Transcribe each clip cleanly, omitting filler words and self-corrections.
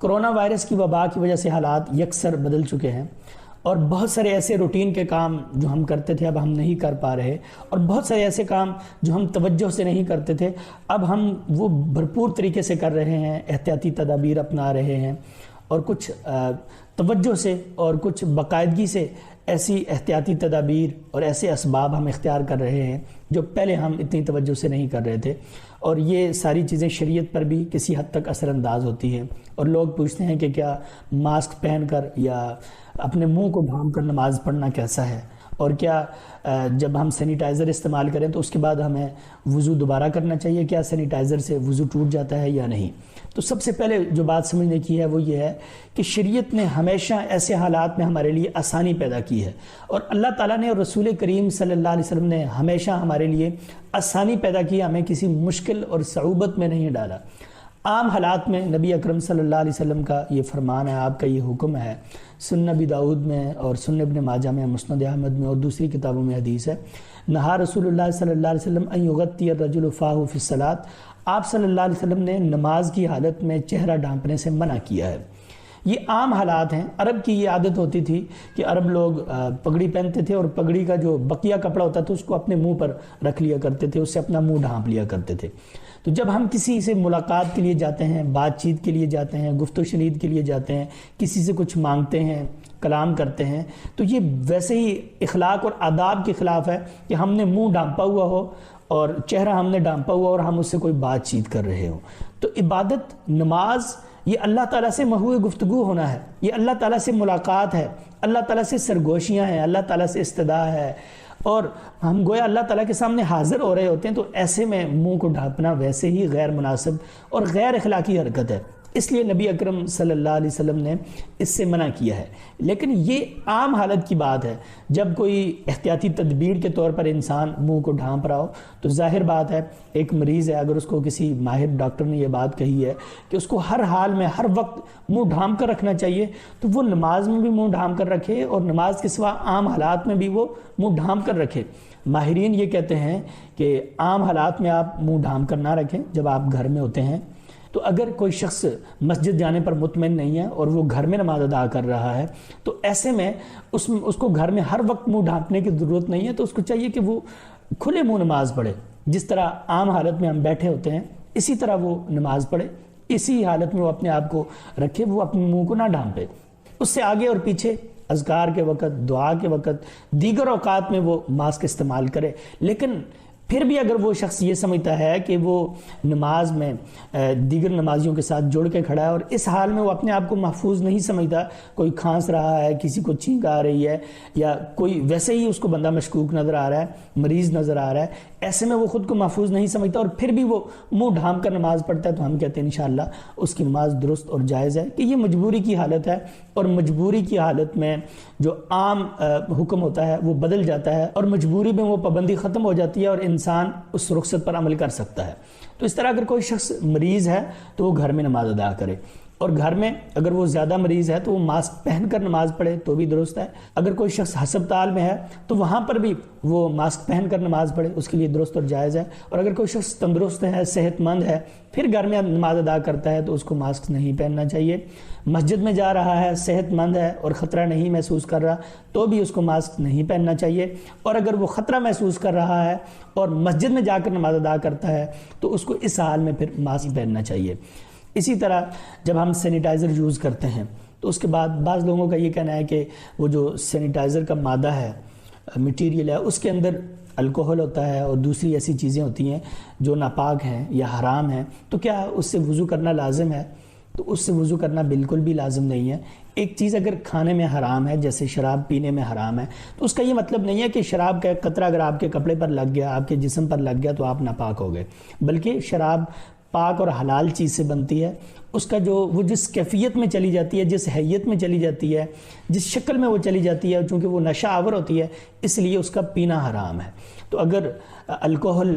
Corona virus کی وبا کی وجہ سے حالات یکسر بدل چکے ہیں اور بہت سارے ایسے روٹین کے کام جو ہم کرتے تھے اب ہم نہیں کر پا رہے، اور بہت سارے ایسے کام جو ہم توجہ سے نہیں کرتے تھے اب ہم وہ بھرپور طریقے سے کر رہے ہیں، احتیاطی تدابیر اپنا رہے ہیں، اور کچھ توجہ سے اور کچھ باقاعدگی سے ایسی احتیاطی تدابیر اور ایسے اسباب ہم اختیار کر رہے ہیں جو پہلے ہم اتنی توجہ سے نہیں کر رہے تھے، اور یہ ساری چیزیں شریعت پر بھی کسی حد تک اثر انداز ہوتی ہیں۔ اور لوگ پوچھتے ہیں کہ کیا ماسک پہن کر یا اپنے منہ کو ڈھانپ کر نماز پڑھنا کیسا ہے، اور کیا جب ہم سینیٹائزر استعمال کریں تو اس کے بعد ہمیں وضو دوبارہ کرنا چاہیے، کیا سینیٹائزر سے وضو ٹوٹ جاتا ہے یا نہیں؟ تو سب سے پہلے جو بات سمجھنے کی ہے وہ یہ ہے کہ شریعت نے ہمیشہ ایسے حالات میں ہمارے لیے آسانی پیدا کی ہے، اور اللہ تعالیٰ نے اور رسول کریم صلی اللہ علیہ وسلم نے ہمیشہ ہمارے لیے آسانی پیدا کی، ہمیں کسی مشکل اور صعوبت میں نہیں ڈالا۔ عام حالات میں نبی اکرم صلی اللہ علیہ وسلم کا یہ فرمان ہے، آپ کا یہ حکم ہے، سنن نبی داؤد میں اور سنن ابن ماجہ میں، مسند احمد میں اور دوسری کتابوں میں حدیث ہے، نہا رسول اللہ صلی اللہ علیہ وسلم ان یغطی الرجل فاہ فی الصلاۃ، آپ صلی اللہ علیہ وسلم نے نماز کی حالت میں چہرہ ڈھانپنے سے منع کیا ہے۔ یہ عام حالات ہیں۔ عرب کی یہ عادت ہوتی تھی کہ عرب لوگ پگڑی پہنتے تھے اور پگڑی کا جو بقیہ کپڑا ہوتا تھا اس کو اپنے منہ پر رکھ لیا کرتے تھے، اس سے اپنا منہ ڈھانپ لیا کرتے تھے۔ تو جب ہم کسی سے ملاقات کے لیے جاتے ہیں، بات چیت کے لیے جاتے ہیں، گفت و شنید کے لیے جاتے ہیں، کسی سے کچھ مانگتے ہیں، کلام کرتے ہیں، تو یہ ویسے ہی اخلاق اور آداب کے خلاف ہے کہ ہم نے منہ ڈھانپا ہوا ہو اور چہرہ ہم نے ڈھانپا ہوا اور ہم اس سے کوئی بات چیت کر رہے ہوں۔ تو عبادت، نماز، یہ اللہ تعالیٰ سے محو گفتگو ہونا ہے، یہ اللہ تعالیٰ سے ملاقات ہے، اللہ تعالیٰ سے سرگوشیاں ہیں، اللہ تعالیٰ سے استدعا ہے، اور ہم گویا اللہ تعالیٰ کے سامنے حاضر ہو رہے ہوتے ہیں۔ تو ایسے میں منہ کو ڈھانپنا ویسے ہی غیر مناسب اور غیر اخلاقی حرکت ہے، اس لیے نبی اکرم صلی اللہ علیہ وسلم نے اس سے منع کیا ہے۔ لیکن یہ عام حالت کی بات ہے، جب کوئی احتیاطی تدبیر کے طور پر انسان منہ کو ڈھانپ رہا ہو تو ظاہر بات ہے ایک مریض ہے، اگر اس کو کسی ماہر ڈاکٹر نے یہ بات کہی ہے کہ اس کو ہر حال میں ہر وقت منہ ڈھانپ کر رکھنا چاہیے، تو وہ نماز میں بھی منہ ڈھانپ کر رکھے اور نماز کے سوا عام حالات میں بھی وہ منہ ڈھانپ کر رکھے۔ ماہرین یہ کہتے ہیں کہ عام حالات میں آپ منہ ڈھانپ کر نہ رکھیں جب آپ گھر میں ہوتے ہیں۔ تو اگر کوئی شخص مسجد جانے پر مطمئن نہیں ہے اور وہ گھر میں نماز ادا کر رہا ہے تو ایسے میں اس کو گھر میں ہر وقت منہ ڈھانپنے کی ضرورت نہیں ہے، تو اس کو چاہیے کہ وہ کھلے منہ نماز پڑھے، جس طرح عام حالت میں ہم بیٹھے ہوتے ہیں اسی طرح وہ نماز پڑھے، اسی حالت میں وہ اپنے آپ کو رکھے، وہ اپنے منہ کو نہ ڈھانپے۔ اس سے آگے اور پیچھے اذکار کے وقت، دعا کے وقت، دیگر اوقات میں وہ ماسک استعمال کرے۔ لیکن پھر بھی اگر وہ شخص یہ سمجھتا ہے کہ وہ نماز میں دیگر نمازیوں کے ساتھ جڑ کے کھڑا ہے اور اس حال میں وہ اپنے آپ کو محفوظ نہیں سمجھتا، کوئی کھانس رہا ہے، کسی کو چھینک آ رہی ہے، یا کوئی ویسے ہی اس کو بندہ مشکوک نظر آ رہا ہے، مریض نظر آ رہا ہے، ایسے میں وہ خود کو محفوظ نہیں سمجھتا اور پھر بھی وہ منہ ڈھانپ کر نماز پڑھتا ہے، تو ہم کہتے ہیں انشاءاللہ اس کی نماز درست اور جائز ہے، کہ یہ مجبوری کی حالت ہے، اور مجبوری کی حالت میں جو عام حکم ہوتا ہے وہ بدل جاتا ہے، اور مجبوری میں وہ پابندی ختم ہو جاتی ہے اور انسان اس رخصت پر عمل کر سکتا ہے۔ تو اس طرح اگر کوئی شخص مریض ہے تو وہ گھر میں نماز ادا کرے، اور گھر میں اگر وہ زیادہ مریض ہے تو وہ ماسک پہن کر نماز پڑھے تو بھی درست ہے۔ اگر کوئی شخص ہسپتال میں ہے تو وہاں پر بھی وہ ماسک پہن کر نماز پڑھے، اس کے لیے درست اور جائز ہے۔ اور اگر کوئی شخص تندرست ہے، صحت مند ہے، پھر گھر میں نماز ادا کرتا ہے تو اس کو ماسک نہیں پہننا چاہیے۔ مسجد میں جا رہا ہے، صحت مند ہے اور خطرہ نہیں محسوس کر رہا تو بھی اس کو ماسک نہیں پہننا چاہیے، اور اگر وہ خطرہ محسوس کر رہا ہے اور مسجد میں جا کر نماز ادا کرتا ہے تو اس کو اس حال میں پھر ماسک پہننا چاہیے۔ اسی طرح جب ہم سینیٹائزر یوز کرتے ہیں تو اس کے بعد بعض لوگوں کا یہ کہنا ہے کہ وہ جو سینیٹائزر کا مادہ ہے، مٹیریل ہے، اس کے اندر الکوہل ہوتا ہے اور دوسری ایسی چیزیں ہوتی ہیں جو ناپاک ہیں یا حرام ہیں، تو کیا اس سے وضو کرنا لازم ہے؟ تو اس سے وضو کرنا بالکل بھی لازم نہیں ہے۔ ایک چیز اگر کھانے میں حرام ہے، جیسے شراب پینے میں حرام ہے، تو اس کا یہ مطلب نہیں ہے کہ شراب کا ایک قطرہ اگر آپ کے کپڑے پر لگ گیا، آپ کے جسم پر لگ گیا تو آپ ناپاک ہو گئے، بلکہ شراب پاک اور حلال چیز سے بنتی ہے۔ اس کا وہ جس کیفیت میں چلی جاتی ہے، جس حیت میں چلی جاتی ہے، جس شکل میں وہ چلی جاتی ہے، چونکہ وہ نشہ آور ہوتی ہے، اس لیے اس کا پینا حرام ہے۔ تو اگر الکوہل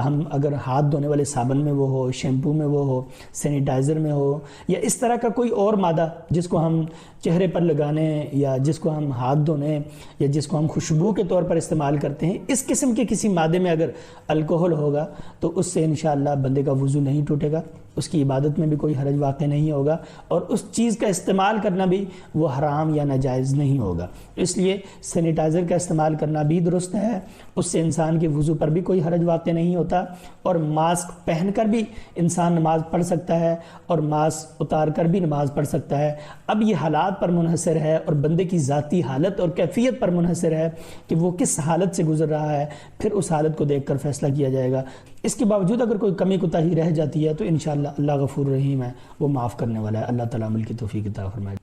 ہم اگر ہاتھ دھونے والے صابن میں وہ ہو، شیمپو میں وہ ہو، سینیٹائزر میں ہو، یا اس طرح کا کوئی اور مادہ جس کو ہم چہرے پر لگانے یا جس کو ہم ہاتھ دھونے یا جس کو ہم خوشبو کے طور پر استعمال کرتے ہیں، اس قسم کے کسی مادے میں اگر الکوہل ہوگا تو اس سے انشاءاللہ بندے کا وضو نہیں ٹوٹے گا۔ اس کی عبادت میں بھی کوئی حرج واقع نہیں ہوگا، اور اس چیز کا استعمال کرنا بھی وہ حرام یا ناجائز نہیں ہوگا۔ اس لیے سینیٹائزر کا استعمال کرنا بھی درست ہے، اس سے انسان کے وضو پر بھی کوئی حرج واقع نہیں ہوتا، اور ماسک پہن کر بھی انسان نماز پڑھ سکتا ہے اور ماسک اتار کر بھی نماز پڑھ سکتا ہے۔ اب یہ حالات پر منحصر ہے اور بندے کی ذاتی حالت اور کیفیت پر منحصر ہے کہ وہ کس حالت سے گزر رہا ہے، پھر اس حالت کو دیکھ کر فیصلہ کیا جائے گا۔ اس کے باوجود اگر کوئی کمی کوتاہی رہ جاتی ہے تو انشاءاللہ اللہ غفور رحیم ہے، وہ معاف کرنے والا ہے۔ اللہ تعالیٰ عمل کی توفیق عطا فرمائے۔